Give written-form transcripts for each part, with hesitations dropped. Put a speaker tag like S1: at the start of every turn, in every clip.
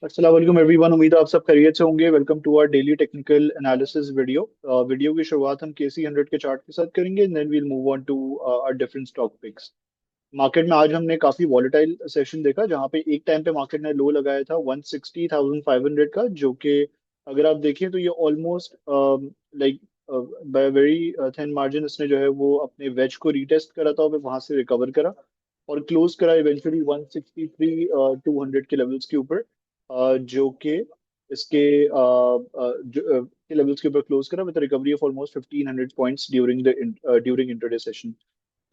S1: अस्सलाम वालेकुम एवरीवन। उम्मीद है आप सब खैरियत से होंगे। Welcome to our daily technical analysis video. Video की शुरुआत हम KC 100 के चार्ट के साथ करेंगे, then we'll move on to our different stock picks. Market में आज हमने काफी वॉलेटाइल सेशन देखा, जहां पे एक टाइम पे मार्केट ने लो लगाया था 160,500 का, जो कि अगर आप देखें तो ये almost like by very thin margin इसने जो है वो अपने वेज को रीटेस्ट करा था और वहां से रिकवर करा और क्लोज करा इवेंचुअली 163 200 के लेवल्स के ऊपर, जो कि इसके के लेवल्स के ऊपर क्लोज करा with recovery of almost 1500 points during intraday session.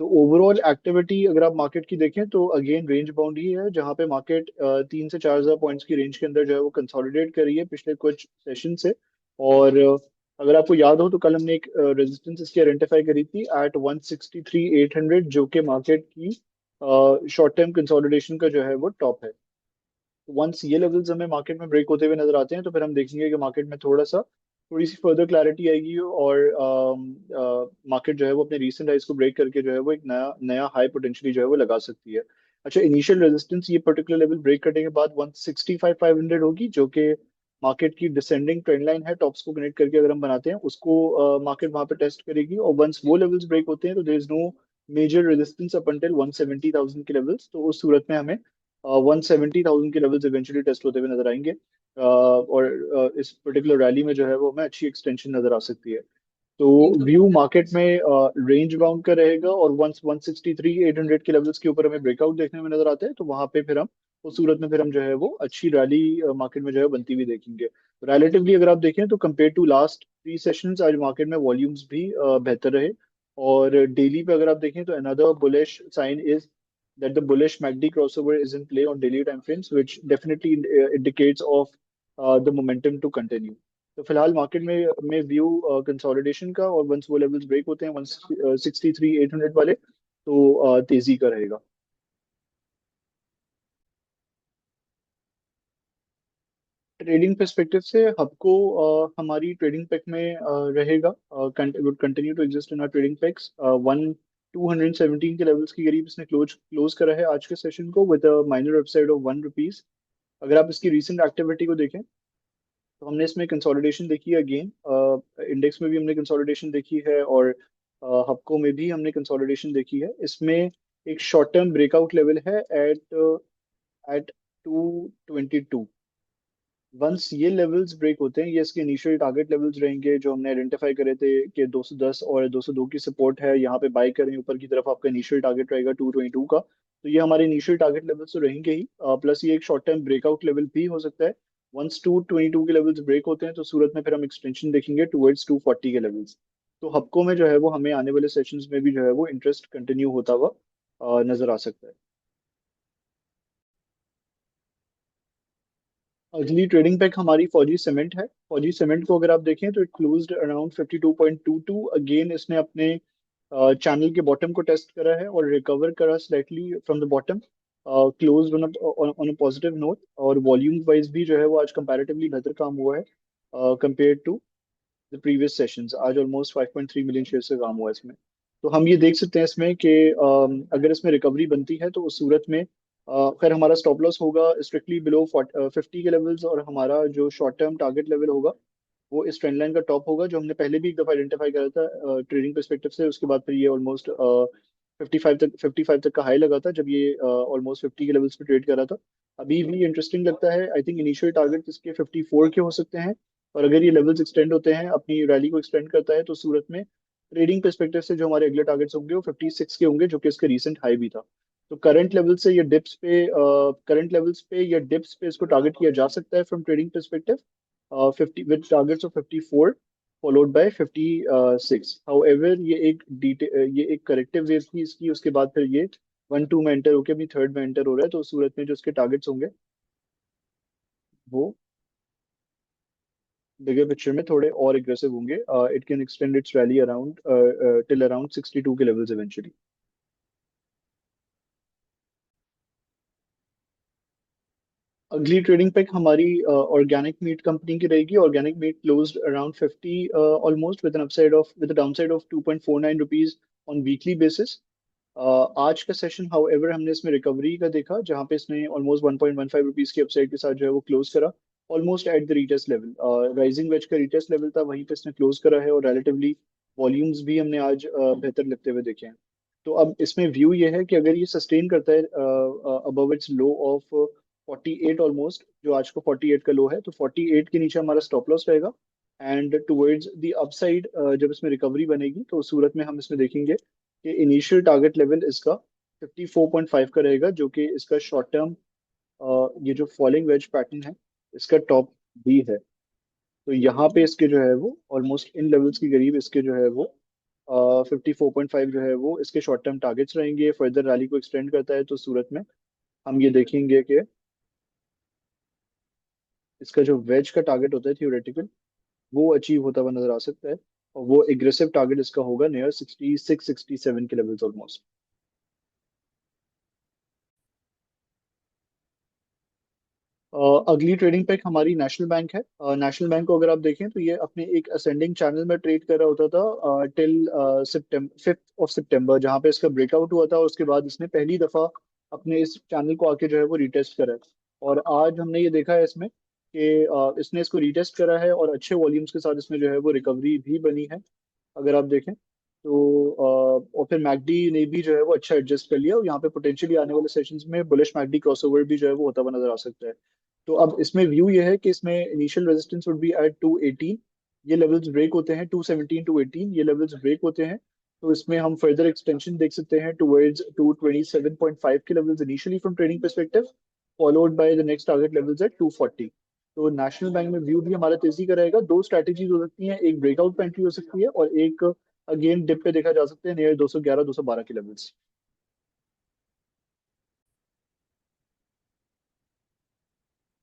S1: तो ओवरऑल एक्टिविटी अगर आप मार्केट की देखें तो अगेन रेंज बाउंड ही है, जहां पे मार्केट 3 से 4 हजार पॉइंट्स की रेंज के अंदर जो है वो कंसोलिडेट कर रही है पिछले कुछ सेशन से। और अगर आपको याद हो तो कल हमने एक रेजिस्टेंस इसकी आइडेंटिफाई करी थी एट 163 800, जो कि मार्केट की शॉर्ट टर्म कंसोलिडेशन का जो है वो टॉप है। वंस ये लेवल्स हमें मार्केट में ब्रेक होते हुए नजर आते हैं तो फिर हम देखेंगे कि मार्केट में थोड़ी सी फर्दर क्लैरिटी आएगी और मार्केट जो है वो अपने रीसेंट हाइस को ब्रेक करके जो है वो एक नया नया हाई पोटेंशियली जो है वो लगा सकती है। अच्छा, इनिशियल रेजिस्टेंस ये पर्टिकुलर लेवल ब्रेक करने के बाद 165 500 होगी, जो कि मार्केट की डिसेंडिंग ट्रेंड लाइन है। टॉप्स को कनेक्ट करके अगर हम बनाते हैं उसको मार्केट वहां पे टेस्ट करेगी, और वंस वो लेवल्स ब्रेक होते हैं तो there is no major resistance up until 170,000 के लेवल्स। तो उस सूरत में हमें 170,000 के लेवल्स इवेंचुअली टेस्ट होते हुए नजर आएंगे, और इस पर्टिकुलर रैली में जो है वो हमें अच्छी एक्सटेंशन नजर आ सकती है। तो व्यू मार्केट में रेंज बाउंड का रहेगा, और वंस 163 800 के लेवल्स के ऊपर हमें ब्रेकआउट देखने में नजर आते हैं तो वहां पे फिर हम उस सूरत में फिर हम जो है वो अच्छी रैली मार्केट में जो है बनती हुई देखेंगे। रिलेटिवली अगर आप देखें तो कंपेयर टू लास्ट 3 सेशंस आज मार्केट में वॉल्यूम्स भी बेहतर रहे। और डेली पे अगर आप देखें तो another bullish sign is that the bullish MACD crossover is in play on daily time frames, which definitely indicates of the momentum to continue. तो फिलहाल मार्केट में व्यू कंसोलिडेशन का, और वंस वो लेवल्स ब्रेक होते हैं 163 800 वाले तो तेजी का रहेगा। ट्रेडिंग पर्सपेक्टिव से हबको हमारी ट्रेडिंग पैक में रहेगा, would continue to exist in our trading packs. One 217 के लेवल्स के करीब इसने क्लोज क्लोज करा है आज के सेशन को विद माइनर अपसाइड ऑफ ₹1। अगर आप इसकी रीसेंट एक्टिविटी को देखें तो हमने इसमें कंसोलिडेशन देखी है अगेन। इंडेक्स में भी हमने कंसोलिडेशन देखी है, और हबको में भी हमने कंसोलिडेशन देखी है। इसमें एक शॉर्ट टर्म ब्रेकआउट लेवल है एट एट 222। वंस ये लेवल्स ब्रेक होते हैं, ये इसके इनिशियल टारगेट लेवल्स रहेंगे जो हमने आइडेंटिफाई करे थे कि 210 और 202 की सपोर्ट है। यहाँ पे बाई करें ऊपर की तरफ, आपका इनिशियल टारगेट रहेगा 222 का। तो ये हमारे इनिशियल टारगेट लेवल्स तो रहेंगे ही, प्लस ये एक शॉर्ट टर्म ब्रेकआउट लेवल भी हो सकता है। वंस 222 के लेवल्स ब्रेक होते हैं तो सूरत में फिर हम एक्सटेंशन देखेंगे टुवर्ड्स 240 के लेवल्स। तो हब्को में जो है वो हमें आने वाले सेशंस में भी जो है वो इंटरेस्ट कंटिन्यू होता हुआ नजर आ सकता है। अगली ट्रेडिंग पैक हमारी फौजी सीमेंट है। फौजी सीमेंट को अगर आप देखें तो इट क्लोज्ड अराउंड 52.22। अगेन इसने अपने चैनल के बॉटम को टेस्ट करा है और रिकवर करा slightly from the bottom, closed on a positive note. और वॉल्यूम वाइज भी जो है वो आज कंपैरेटिवली बेहतर काम हुआ है compare to the previous sessions. आज ऑलमोस्ट 5.3 मिलियन शेयर से काम हुआ है इसमें। तो हम ये देख सकते हैं इसमें कि अगर इसमें रिकवरी बनती है तो उस सूरत में खैर हमारा स्टॉप लॉस होगा स्ट्रिक्टली बिलो 50 के लेवल्स, और हमारा जो शॉर्ट टर्म टारगेट लेवल होगा वो इस ट्रेंड लाइन का टॉप होगा, जो हमने पहले भी एक दफा आइडेंटिफाई करा था ट्रेडिंग परस्पेक्टिव से। उसके बाद फिर ये ऑलमोस्ट 55 तक का हाई लगा था जब ये ऑलमोस्ट 50 के लेवल्स पे ट्रेड कर रहा था। अभी भी इंटरेस्टिंग लगता है। आई थिंक इनिशियल टारगेट इसके 54 के हो सकते हैं, और अगर ये लेवल्स एक्सटेंड होते हैं, अपनी रैली को एक्सटेंड करता है, तो सूरत में ट्रेडिंग परस्पेक्टिव से जो हमारे अगले टारगेट्स होंगे वो 56 के होंगे, जो कि इसका रीसेंट हाई भी था। तो करंट लेवल्स पे या डिप्स पे इसको टारगेट किया जा सकता है from trading perspective, 50 with targets of 54 followed by 56। However ये एक करेक्टिव वेव थी इसकी। उसके बाद फिर ये 1 2 में एंटर होकर अभी थर्ड में एंटर हो रहा है, तो उस सूरत में जो इसके टारगेट्स होंगे वो बिगर पिक्चर में थोड़े और एग्रेसिव होंगे। It can extend its rally around till around 62 के लेवल्स इवेंचुअली। अगली ट्रेडिंग पैक हमारी ऑर्गेनिक मीट कंपनी की रहेगी। Organic meat closed around 50 almost with an upside of with downside of 2.49 rupees on weekly basis. आज का session however हमने इसमें recovery का देखा, जहाँ पे इसने ऑलमोस्ट 1.15 रुपीज की अपसाइड के साथ जो है वो क्लोज करा, almost at the retest level. Rising veg का रीटेस्ट लेवल था, वहीं पे इसने क्लोज करा है, और रिलेटिवली वॉल्यूम्स भी हमने आज बेहतर लगते हुए देखे हैं। तो अब इसमें व्यू ये है कि अगर ये सस्टेन करता है above it's low of 48 almost, जो आज को 48 का लो है, तो 48 के नीचे हमारा स्टॉप लॉस रहेगा। एंड टुवर्ड्स द अपसाइड जब इसमें रिकवरी बनेगी, तो उस सूरत में हम इसमें देखेंगे कि इनिशियल टारगेट लेवल इसका 54.5 का रहेगा, जो कि इसका शॉर्ट टर्म ये जो फॉलिंग वेज पैटर्न है, इसका टॉप भी है। तो यहाँ पे इसके जो है वो ऑलमोस्ट इन लेवल्स के करीब इसके जो है वो 54.5 जो है वो इसके शॉर्ट टर्म टारगेट्स रहेंगे। फर्दर रैली को एक्सटेंड करता है तो सूरत में हम ये देखेंगे कि इसका जो वेज का टारगेट होता है थियोरेटिकल, वो अचीव होता हुआ नजर आ सकता है, और वो एग्रेसिव टारगेट इसका होगा नियर 66-67 के लेवल्स ऑलमोस्ट। अगली ट्रेडिंग पिक हमारी नेशनल बैंक है। नेशनल बैंक को अगर आप देखें तो ये अपने एक असेंडिंग चैनल में ट्रेड कर रहा होता था टिल सितंबर 5 सितंबर, जहां पे इसका ब्रेकआउट हुआ था, और उसके बाद इसने पहली दफा अपने इस चैनल को आके जो है वो रिटेस्ट करा है। और आज हमने ये देखा है इसमें कि इसने इसको रिटेस्ट करा है, और अच्छे वॉल्यूम्स के साथ इसमें जो है वो रिकवरी भी बनी है, अगर आप देखें तो। और फिर मैकडी ने भी जो है वो अच्छा एडजस्ट कर लिया, और यहाँ पे पोटेंशियली आने वाले सेशंस में बुलिश मैकडी क्रॉसओवर भी जो है वो होता हुआ नजर आ सकता है। तो अब इसमें व्यू ये है कि इसमें initial resistance would be at 218, ये लेवल्स ब्रेक होते हैं 217 218, ये लेवल्स ब्रेक होते हैं, तो इसमें हम फर्दर एक्सटेंशन देख सकते हैं टुवर्ड्स 227.5 के levels initially from trading perspective, followed by the next target levels at 240। तो नेशनल बैंक में व्यू भी हमारा तेजी का रहेगा। दो स्ट्रैटेजीज हो सकती हैं, एक ब्रेकआउट पे एंट्री हो सकती है, और एक अगेन डिप पे देखा जा सकता है नियर 211 212 के लेवल्स।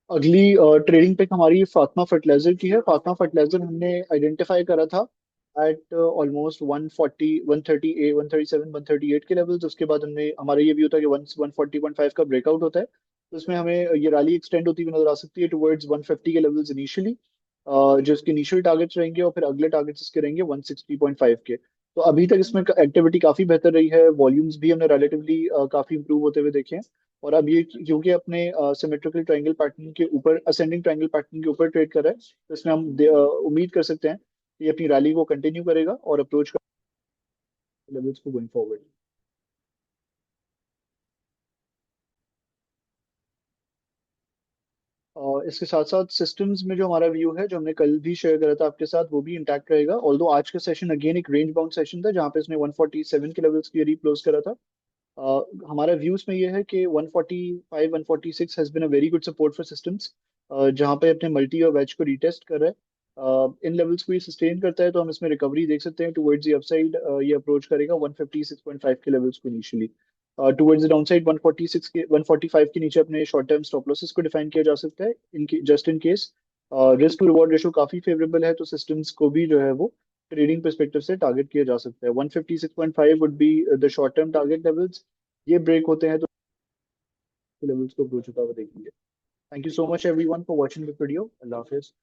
S1: अगली ट्रेडिंग पिक हमारी फातिमा फर्टिलाइजर की है। फातिमा फर्टिलाइजर हमने आइडेंटिफाई करा था एट ऑलमोस्ट 140 138 137 138 के लेवल्स। उसके बाद हमने हमारा ये भी होता है कि 140.5 का ब्रेकआउट होता है, तो इसमें हमें ये रैली एक्सटेंड होती हुई नजर आ सकती है टुवर्ड्स 150 के लेवल्स इनिशियली, जो इसके इनिशियल टारगेट्स रहेंगे, और फिर अगले टारगेट्स इसके रहेंगे 160.5 के। तो अभी तक इसमें एक्टिविटी काफी बेहतर रही है, वॉल्यूम्स भी हमने रिलेटिवली काफी इंप्रूव होते हुए देखे हैं। और अब ये क्योंकि अपने सिमेट्रिकल ट्रायंगल पैटर्न के ऊपर, असेंडिंग ट्रायंगल पैटर्न के ऊपर ट्रेड कर रहा है, तो इसमें हम उम्मीद कर सकते हैं कि ये अपनी रैली को कंटिन्यू करेगा और अप्रोच कर लेवल्स को गोइंग फॉरवर्ड। और इसके साथ साथ सिस्टम्स में जो हमारा व्यू है, जो हमने कल भी शेयर करा था आपके साथ, वो भी इंटैक्ट रहेगा। ऑल्दो आज का सेशन अगेन एक रेंज बाउंड सेशन था, जहाँ पे इसने 147 के लेवल्स के करीब क्लोज करा था। हमारा व्यूज में ये है कि 145 146 has been a very good support for systems, जहाँ पे अपने मल्टी और वेज को रिटेस्ट कर रहा है। इन लेवल्स को ये सस्टेन करता है तो हम इसमें रिकवरी देख सकते हैं टुवर्ड्स द अपसाइड। ये अप्रोच करेगा 156.5 के लेवल्स को इनिशियली। टुवर्ड्स द डाउनसाइड 146 के 145 के नीचे अपने शॉर्ट टर्म स्टॉप लॉसेस को डिफाइन किया जा सकता है, इनकी just in case. Risk to reward ratio काफी फेवरेबल है, तो सिस्टम्स को भी जो है वो ट्रेडिंग परस्पेक्टिव से टारगेट किया जा सकता है। 156.5 would be the short term target levels. ये ब्रेक होते हैं तो लेवल्स को अप्रोच होता हुआ देखेंगे। Thank you so much everyone for watching the video. Allah Hafiz.